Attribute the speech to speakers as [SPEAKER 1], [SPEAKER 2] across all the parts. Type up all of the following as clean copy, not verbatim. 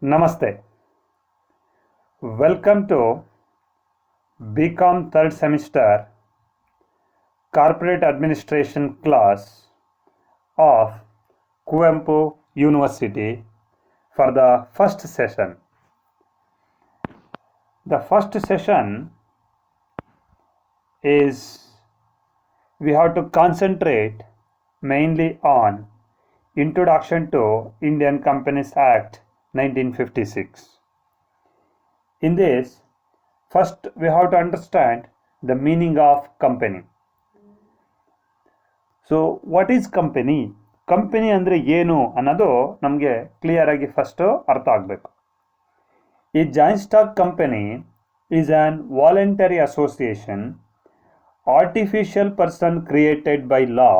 [SPEAKER 1] Namaste. Welcome to BCom third semester Corporate Administration class of Kuvempu University for the first session. The first session is we have to concentrate mainly on Introduction to Indian Companies Act 1956. In this, first we have to understand the meaning of company. So what is company? Company ಅಂದರೆ ಏನು ಅನ್ನೋದು ನಮಗೆ clear ಆಗಿ first ಅರ್ಥ ಆಗಬೇಕು. ಈ joint stock company is on voluntary association, artificial person created by law,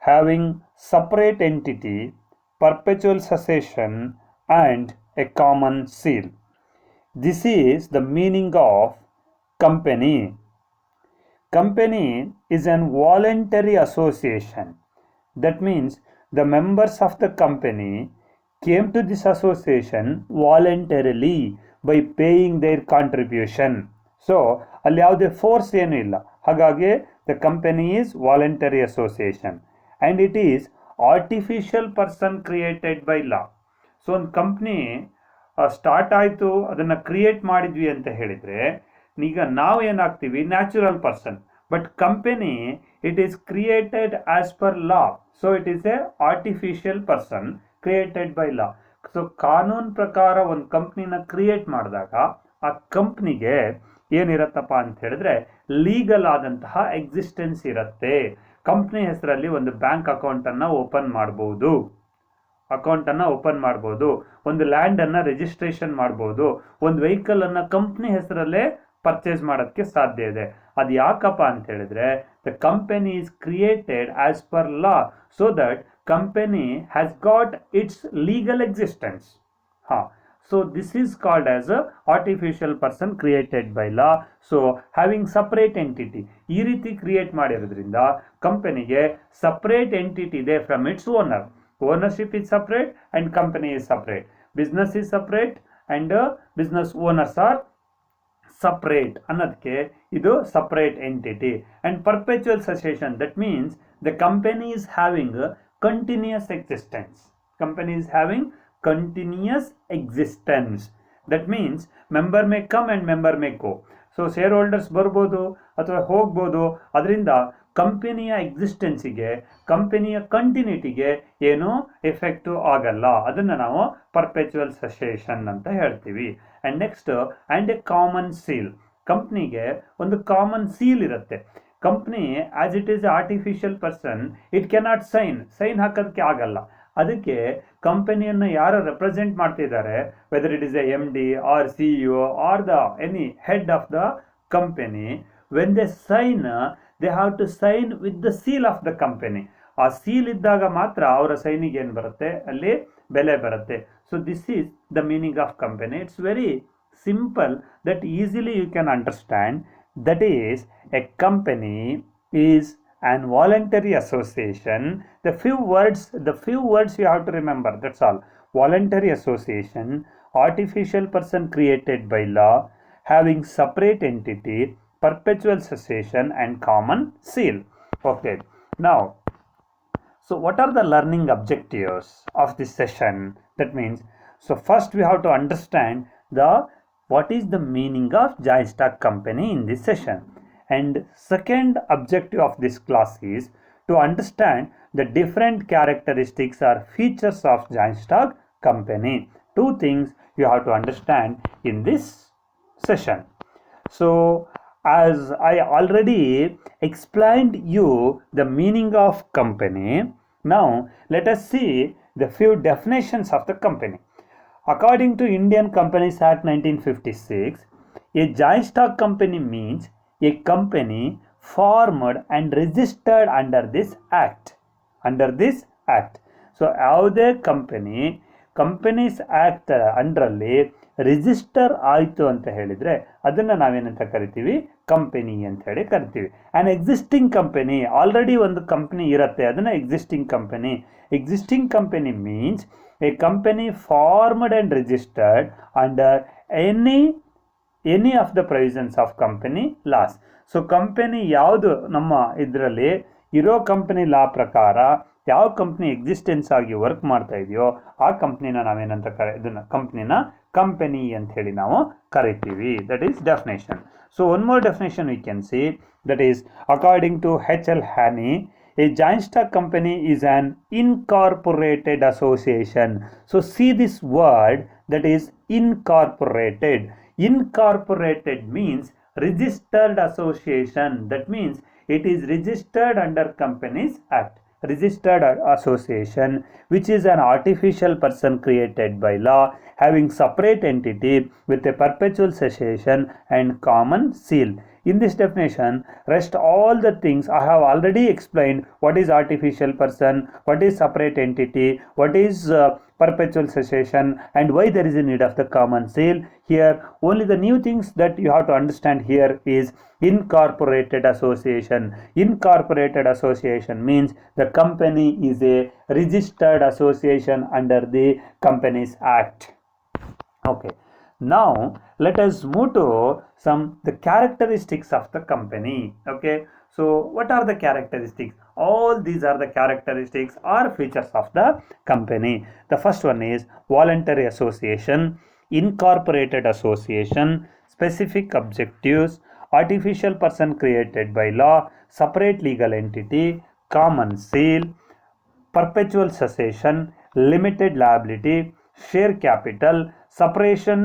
[SPEAKER 1] having separate entity, perpetual cessation and a common seal. This is the meaning of company. Company is an voluntary association. That means the members of the company came to this association voluntarily by paying their contribution. So, ಅಲ್ಲಿ ಯಾವುದೇ force ಏನೂ ಇಲ್ಲ. ಹಾಗಾಗಿ the company is voluntary association and it is artificial person created by law. So ಒಂದು company start ಆಯಿತು, ಅದನ್ನು create ಮಾಡಿದ್ವಿ ಅಂತ ಹೇಳಿದರೆ ಈಗ ನಾವು ಏನಾಗ್ತೀವಿ natural person, but company it is created as per law. So it is a artificial person created by law. So ಕಾನೂನು ಪ್ರಕಾರ ಒಂದು ಕಂಪ್ನಿನ ಕ್ರಿಯೇಟ್ ಮಾಡಿದಾಗ ಆ ಕಂಪ್ನಿಗೆ ಏನಿರತ್ತಪ್ಪ ಅಂತ ಹೇಳಿದ್ರೆ ಲೀಗಲ್ ಆದಂತಹ ಎಕ್ಸಿಸ್ಟೆನ್ಸ್ ಇರುತ್ತೆ. ಕಂಪ್ನಿ ಹೆಸರಲ್ಲಿ ಒಂದು ಬ್ಯಾಂಕ್ ಅಕೌಂಟನ್ನು ಓಪನ್ ಮಾಡ್ಬೋದು, ಒಂದು ಲ್ಯಾಂಡನ್ನು ರಿಜಿಸ್ಟ್ರೇಷನ್ ಮಾಡ್ಬೋದು, ಒಂದು ವೆಹಿಕಲನ್ನು ಕಂಪ್ನಿ ಹೆಸರಲ್ಲೇ ಪರ್ಚೇಸ್ ಮಾಡೋದಕ್ಕೆ ಸಾಧ್ಯ ಇದೆ. ಅದು ಯಾಕಪ್ಪ ಅಂತ ಹೇಳಿದ್ರೆ the company is created as per law, so that company has got it's legal existence. So this is called as a artificial person created by law. So having separate entity, ಈ ರೀತಿ create ಮಾಡಿರೋದ್ರಿಂದ ಕಂಪನಿಗೆ separate entity ಇದೆ from its owner. Ownership is separate and company is separate. Business is separate and business owners are separate. ಅನ್ನೋದಕ್ಕೆ ಇದು separate entity. And perpetual cessation, that means the company is having continuous existence. Company is having continuous existence. That means member may come and member may go. So share holders ಬರ್ಬೋದು ಅಥವಾ ಹೋಗ್ಬೋದು. ಅದರಿಂದ ಕಂಪನಿಯ ಎಕ್ಸಿಸ್ಟೆನ್ಸಿಗೆ, ಕಂಪನಿಯ ಕಂಟಿನ್ಯೂಟಿಗೆ ಏನೂ effect ಆಗಲ್ಲ. ಅದನ್ನು ನಾವು ಪರ್ಪೆಚುವಲ್ ಸೆಸೇಷನ್ ಅಂತ ಹೇಳ್ತೀವಿ. And next and a common seal. ಕಂಪ್ನಿಗೆ ಒಂದು ಕಾಮನ್ ಸೀಲ್ ಇರುತ್ತೆ. Company as it is artificial person, it cannot sign ಹಾಕೋದಕ್ಕೆ ಆಗಲ್ಲ. ಅದಕ್ಕೆ ಕಂಪನಿಯನ್ನು ಯಾರು ರೆಪ್ರೆಸೆಂಟ್ ಮಾಡ್ತಿದ್ದಾರೆ, whether it is a M D or CEO or the any head of the company, when they sign they have to sign with the seal of the company. ಆ seal ಇದ್ದಾಗ ಮಾತ್ರ ಅವರ ಸೈನಿಗೆ ಏನು ಬರುತ್ತೆ, ಅಲ್ಲಿ ಬೆಲೆ ಬರುತ್ತೆ. So this is the meaning of company. It's very simple that easily you can understand. That is a company is an voluntary association. The few words you have to remember, that's all. Voluntary association, artificial person created by law, having separate entity, perpetual cessation and common seal. Okay, now so what are the learning objectives of this session? That means, so first we have to understand what is the meaning of joint stock company in this session. And second objective of this class is to understand the different characteristics or features of joint stock company. Two things you have to understand in this session. So as I already explained you the meaning of company, now let us see the few definitions of the company. According to Indian Companies Act 1956, a joint stock company means a company formed and registered under this act. So ಯಾವುದೇ companies act ಅಂಡರಲ್ಲಿ register ಆಯಿತು ಅಂತ ಹೇಳಿದರೆ ಅದನ್ನು ನಾವೇನಂತ ಕರಿತೀವಿ, company ಅಂತ ಹೇಳಿ ಕರಿತೀವಿ. ಆ್ಯನ್ ಎಕ್ಸಿಸ್ಟಿಂಗ್ ಕಂಪನಿ, ಆಲ್ರೆಡಿ ಒಂದು ಕಂಪನಿ ಇರುತ್ತೆ, ಅದನ್ನು existing company means A company formed and registered under any of the provisions of company loss. So company ಯಾವುದು ನಮ್ಮ ಇದರಲ್ಲಿ ಇರೋ ಕಂಪನಿ ಲಾ ಪ್ರಕಾರ ಯಾವ ಕಂಪ್ನಿ ಎಕ್ಸಿಸ್ಟೆನ್ಸ್ ಆಗಿ ವರ್ಕ್ ಮಾಡ್ತಾ ಇದೆಯೋ ಆ ಕಂಪ್ನಿನ ನಾವೇನಂತ ಇದನ್ನ ಕಂಪ್ನಿನ ಕಂಪನಿ ಅಂತ ಹೇಳಿ ನಾವು ಕರಿತೀವಿ. That is definition. So one more definition we can see, that is according to H.L. Haney, a joint stock company is an incorporated association. So see this word, that is incorporated. Incorporated means registered association. That means it is registered under Companies Act. Registered association, which is an artificial person created by law, having separate entity with a perpetual cessation and common seal. In this definition, rest all the things I have already explained. What is artificial person, what is separate entity, what is perpetual cessation, and why there is a need of the common seal. Here, only the new things that you have to understand here is incorporated association. Incorporated association means the company is a registered association under the Companies Act. Okay. Now let us move to the characteristics of the company. Okay, so what are the characteristics? All these are the characteristics or features of the company. The first one is voluntary association, incorporated association, specific objectives, artificial person created by law, separate legal entity, common seal, perpetual cessation, limited liability, share capital, separation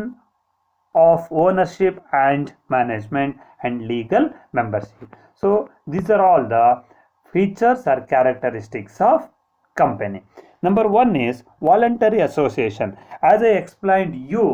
[SPEAKER 1] of ownership and management, and legal membership. So these are all the features or characteristics of company. Number one is voluntary association. As I explained you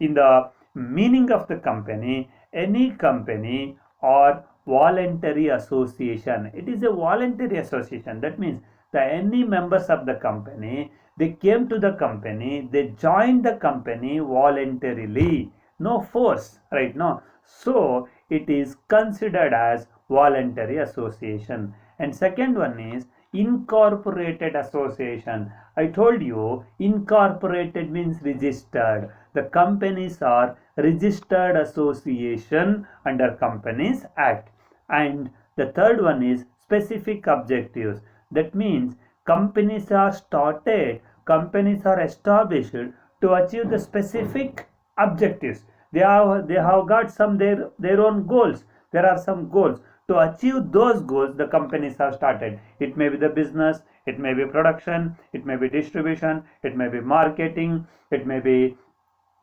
[SPEAKER 1] in the meaning of the company, any company or voluntary association, it is a voluntary association. That means that any members of the company, they came to the company, they joined the company voluntarily. No force, right? No. So it is considered as voluntary association. And second one is incorporated association. I told you incorporated means registered. The companies are registered association under Companies Act. And the third one is specific objectives. That means companies are started, companies are established to achieve the specific objectives. They have got some their own goals. There are some goals. To achieve those goals, the companies have started. It may be the business, it may be production, it may be distribution, it may be marketing, it may be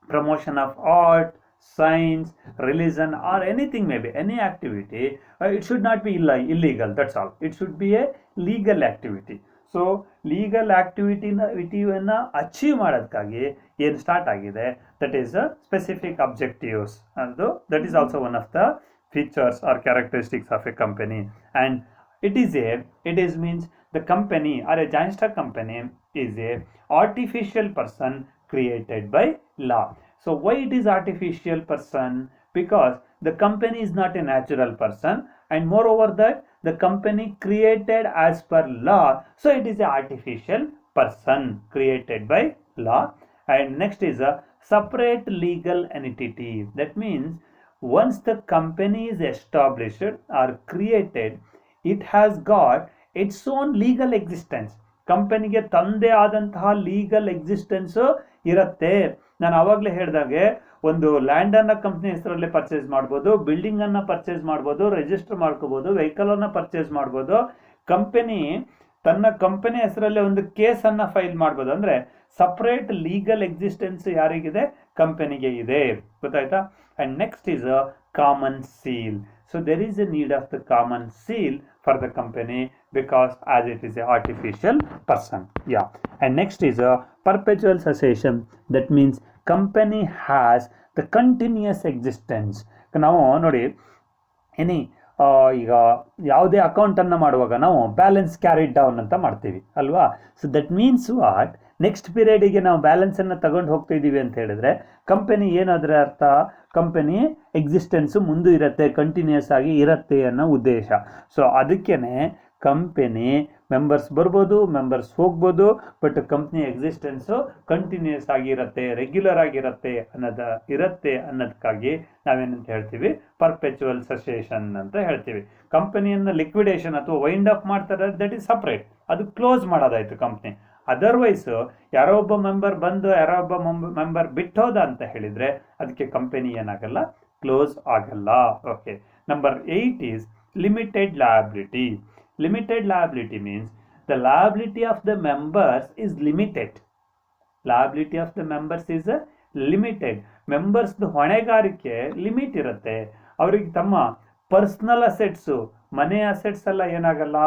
[SPEAKER 1] promotion of art, science, religion, or anything, maybe any activity. It should not be illegal, that's all. It should be a legal activity. So legal ಆಕ್ಟಿವಿಟಿನ achieve ಮಾಡೋದಕ್ಕಾಗಿ ಏನು start ಆಗಿದೆ, that is specific objectives. ಅದು that is also one of the features or characteristics of a company. And it is means the company or a joint stock company is a artificial person created by law. So why it is artificial person? Because the company is not a natural person, and moreover that the company created as per law, so it is an artificial person created by law. And next is a separate legal entity. That means once the company is established or created, it has got its own legal existence. ಕಂಪನಿಗೆ ತಂದೆ ಆದಂತಹ legal existence ಇರುತ್ತೆ. ನಾನು ಆವಾಗಲೇ ಹೇಳಿದಾಗೆ ಒಂದು ಲ್ಯಾಂಡನ್ನು company ಹೆಸರಲ್ಲಿ purchase ಮಾಡ್ಬೋದು, ಬಿಲ್ಡಿಂಗನ್ನು ಪರ್ಚೇಸ್ ಮಾಡ್ಬೋದು, ರಿಜಿಸ್ಟರ್ ಮಾಡ್ಕೋಬೋದು, ವೆಹಿಕಲನ್ನು ಪರ್ಚೇಸ್ ಮಾಡ್ಬೋದು. ಕಂಪನಿ ತನ್ನ ಕಂಪನಿ ಹೆಸರಲ್ಲೇ ಒಂದು ಕೇಸನ್ನು ಫೈಲ್ ಮಾಡ್ಬೋದು. ಅಂದರೆ ಸಪ್ರೇಟ್ ಲೀಗಲ್ ಎಕ್ಸಿಸ್ಟೆನ್ಸ್ ಯಾರಿಗಿದೆ? ಕಂಪನಿಗೆ ಇದೆ. ಗೊತ್ತಾಯ್ತಾ? And next is a common seal. So there is a need of the common seal for the company because as it is a artificial person. Yeah. And next is a perpetual cessation. That means company has the continuous existence. ನಾವು ನೋಡಿ ಈಗ ಯಾವುದೇ ಅಕೌಂಟನ್ನು ಮಾಡುವಾಗ ನಾವು balance carried down ಅಂತ ಮಾಡ್ತೀವಿ ಅಲ್ವಾ? So that means what, next ಪೀರಿಯಡಿಗೆ ನಾವು ಬ್ಯಾಲೆನ್ಸನ್ನು ತಗೊಂಡು ಹೋಗ್ತಿದ್ದೀವಿ ಅಂತ ಹೇಳಿದ್ರೆ ಕಂಪನಿ ಏನಾದ್ರ ಅರ್ಥ, ಕಂಪನಿ ಎಕ್ಸಿಸ್ಟೆನ್ಸು ಮುಂದೆ ಇರುತ್ತೆ, ಕಂಟಿನ್ಯೂಸ್ ಆಗಿ ಇರುತ್ತೆ ಅನ್ನೋ ಉದ್ದೇಶ. ಸೊ ಅದಕ್ಕೇನೆ ಕಂಪನಿ ಮೆಂಬರ್ಸ್ ಬರ್ಬೋದು, ಮೆಂಬರ್ಸ್ ಹೋಗ್ಬೋದು, ಬಟ್ ಕಂಪ್ನಿ ಎಕ್ಸಿಸ್ಟೆನ್ಸು ಕಂಟಿನ್ಯೂಸ್ ಆಗಿರುತ್ತೆ, ರೆಗ್ಯುಲರ್ ಆಗಿರುತ್ತೆ ಅನ್ನೋದಕ್ಕಾಗಿ ನಾವೇನಂತ ಹೇಳ್ತೀವಿ, ಪರ್ಪೆಚುವಲ್ ಸಸೇಷನ್ ಅಂತ ಹೇಳ್ತೀವಿ. ಕಂಪನಿಯನ್ನು ಲಿಕ್ವಿಡೇಷನ್ ಅಥವಾ ವೈಂಡ್ ಅಪ್ ಮಾಡ್ತಾರೆ, ದಟ್ ಈಸ್ ಸಪ್ರೇಟ್, ಅದು ಕ್ಲೋಸ್ ಮಾಡೋದಾಯ್ತು ಕಂಪ್ನಿ. ಅದರ್ವೈಸ್ ಯಾರೋ ಒಬ್ಬ ಮೆಂಬರ್ ಬಂದು ಯಾರೋ ಒಬ್ಬ ಮೆಂಬರ್ ಬಿಟ್ಟೋದ ಅಂತ ಹೇಳಿದ್ರೆ ಅದಕ್ಕೆ ಕಂಪನಿ ಏನಾಗಲ್ಲ, ಕ್ಲೋಸ್ ಆಗಲ್ಲ. Okay, number 8 is limited liability. Limited liability means the liability of the members is limited. Liability of the members is limited. Members ಹೊಣೆಗಾರಿಕೆ ಲಿಮಿಟ್ ಇರುತ್ತೆ. ಅವ್ರಿಗೆ ತಮ್ಮ ಪರ್ಸನಲ್ ಅಸೆಟ್ಸು, ಮನೆ ಅಸೆಟ್ಸ್ ಎಲ್ಲ ಏನಾಗಲ್ಲ,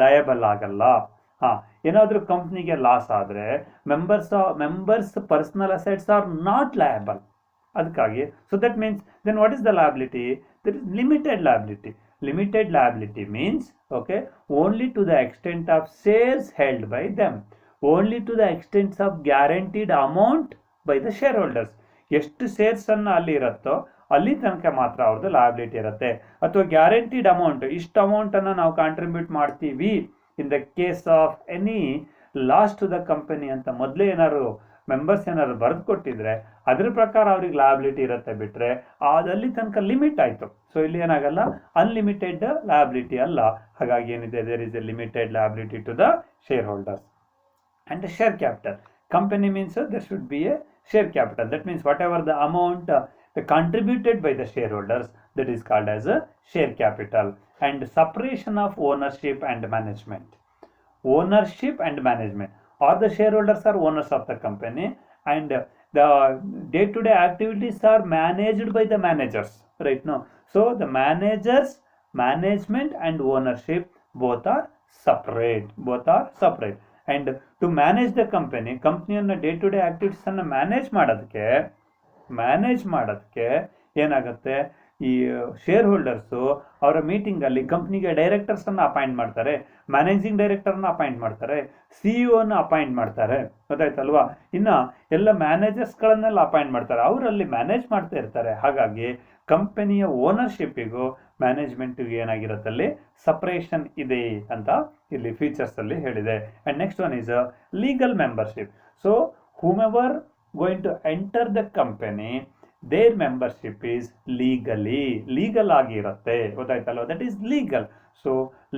[SPEAKER 1] ಲಯಬಲ್ ಆಗಲ್ಲ. ಏನಾದರೂ ಕಂಪ್ನಿಗೆ ಲಾಸ್ ಆದರೆ members personal assets are not liable. ಅದಕ್ಕಾಗಿ so that means then what is the liability? That is limited liability. Limited liability means, okay, only to the extent of shares held by them, only to the extent of guaranteed amount by the shareholders. ಎಷ್ಟು shares ಅನ್ನು ಅಲ್ಲಿ ಇರುತ್ತೋ ಅಲ್ಲಿ ತನಕ ಮಾತ್ರ ಅವ್ರದ್ದು liability ಇರುತ್ತೆ. ಅಥವಾ ಗ್ಯಾರಂಟಿಡ್ ಅಮೌಂಟ್, ಇಷ್ಟು ಅಮೌಂಟನ್ನು ನಾವು ಕಾಂಟ್ರಿಬ್ಯೂಟ್ ಮಾಡ್ತೀವಿ in the case of any loss to the company ಅಂತ ಮೊದಲೇ ಏನಾದ್ರು ಮೆಂಬರ್ಸ್ ಏನಾದ್ರು ಬರೆದು ಕೊಟ್ಟಿದ್ರೆ ಅದ್ರ ಪ್ರಕಾರ ಅವ್ರಿಗೆ ಲಯಬಿಲಿಟಿ ಇರುತ್ತೆ. ಬಿಟ್ಟರೆ ಅದಲ್ಲಿ ತನಕ ಲಿಮಿಟ್ ಆಯಿತು. ಸೊ ಇಲ್ಲಿ ಏನಾಗಲ್ಲ, ಅನ್ಲಿಮಿಟೆಡ್ ಲಯಬಿಲಿಟಿ ಅಲ್ಲ. ಹಾಗಾಗಿ ಏನಿದೆ, there is a limited liability to the share holders. And share capital, company means there should be a share capital. That means whatever the amount contributed by the shareholders, that is called as a share capital. And separation of ownership and management. Ownership and management. All the shareholders are owners of the company, and the day-to-day activities are managed by the managers. Right now, so the managers, management and ownership both are separate. And to manage the ಕಂಪ್ನಿಯನ್ನು day to day ಆಕ್ಟಿವಿಟೀಸನ್ನು manage ಮಾಡೋದಕ್ಕೆ ಏನಾಗುತ್ತೆ, ಈ shareholders ಅವರ ಮೀಟಿಂಗಲ್ಲಿ ಕಂಪ್ನಿಗೆ ಡೈರೆಕ್ಟರ್ಸನ್ನು appoint ಮಾಡ್ತಾರೆ, ಮ್ಯಾನೇಜಿಂಗ್ ಡೈರೆಕ್ಟರ್ನ ಅಪಾಯಿಂಟ್ ಮಾಡ್ತಾರೆ, CEO ಅಪಾಯಿಂಟ್ ಮಾಡ್ತಾರೆ, ಗೊತ್ತಾಯ್ತಲ್ವಾ? ಇನ್ನು ಎಲ್ಲ ಮ್ಯಾನೇಜರ್ಸ್ಗಳನ್ನೆಲ್ಲ ಅಪಾಯಿಂಟ್ ಮಾಡ್ತಾರೆ, ಅವರಲ್ಲಿ ಮ್ಯಾನೇಜ್ ಮಾಡ್ತಾ ಇರ್ತಾರೆ. ಹಾಗಾಗಿ ಕಂಪನಿಯ ಓನರ್ಶಿಪ್ಪಿಗೂ ಮ್ಯಾನೇಜ್ಮೆಂಟಿಗೂ ಏನಾಗಿರುತ್ತಲ್ಲಿ ಸಪ್ರೇಷನ್ ಇದೆ ಅಂತ ಇಲ್ಲಿ ಫೀಚರ್ಸಲ್ಲಿ ಹೇಳಿದೆ. And next one is legal membership. So whomever going to enter the company, their membership is legal ಆಗಿರುತ್ತೆ, ಗೊತ್ತಾಯ್ತಲ್ವ? That is legal. So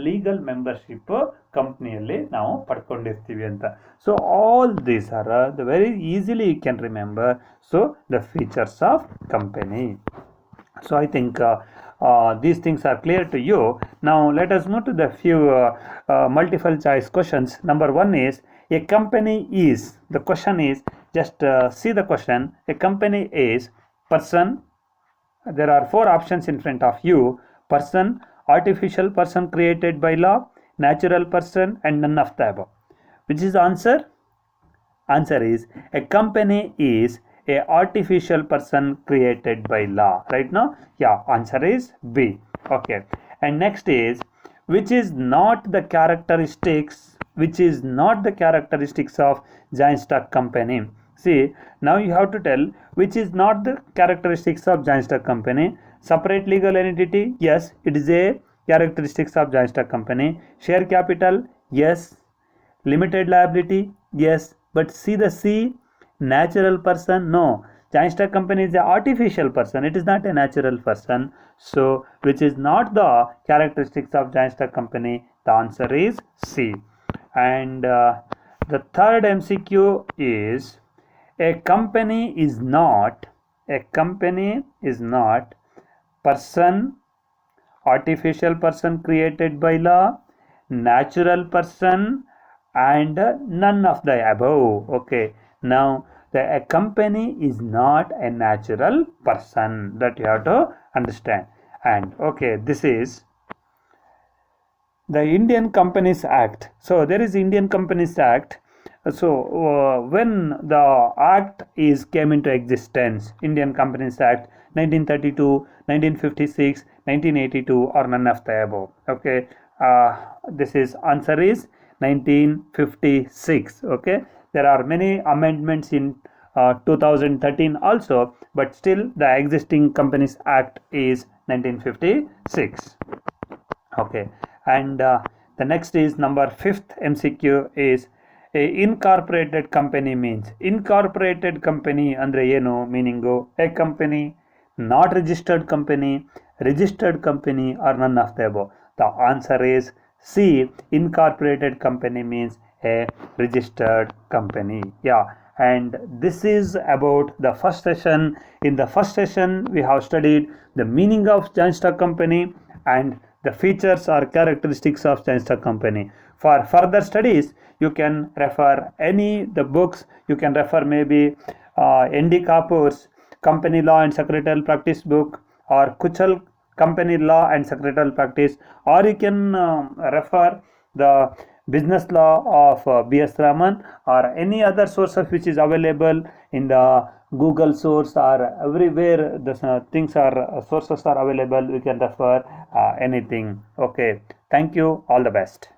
[SPEAKER 1] legal membership ಕಂಪ್ನಿಯಲ್ಲಿ ನಾವು ಪಡ್ಕೊಂಡಿರ್ತೀವಿ ಅಂತ. So all these are the very easily you can remember. So the features of company. So I think these things are clear to you. Now let us move to the few multiple choice questions. Number 1 is, a company is, the question is, just see the question. A company is person, there are 4 options in front of you: person, artificial person created by law, natural person, and none of the above. Which is the answer? Answer is, a company is a artificial person created by law. Right now, yeah, answer is B. Okay, and next is, which is not the characteristics of joint stock company. See, now you have to tell which is not the characteristics of joint stock company. Separate legal entity, yes, it is a characteristics of joint stock company. Share capital, yes. Limited liability, yes. But see the C, natural person, no. Joint stock company is an artificial person, it is not a natural person. So which is not the characteristics of joint stock company? The answer is C. And the third MCQ is, a company is not person, artificial person created by law, natural person, and none of the above. Okay, now a company is not a natural person, that you have to understand. And okay, this is the Indian Companies Act. So there is Indian Companies Act. So when the act came into existence, Indian Companies Act 1932, 1956, 1982, or none of the above. Okay, this is answer is 1956. Okay, there are many amendments in 2013 also, but still the existing Companies Act is 1956. Okay, and The next is number 5th MCQ is a incorporated company means. Incorporated company ಅಂದ್ರೆ ಏನು meaning? A company, not registered company, registered company, R none of the above. The answer is C. Incorporated company means a registered company. Yeah. And this is about the first session. In the first session, we have studied the meaning of joint stock company and the features or characteristics of joint stock company. For further studies, you can refer the books. You can refer maybe N.D. Kapoor's Company Law and Secretarial Practice book, or Kuchal Company Law and Secretarial Practice, or you can refer the Business Law of B.S. Raman, or any other sources which is available in the Google source, or everywhere the sources are available. You can refer anything. Okay, thank you, all the best.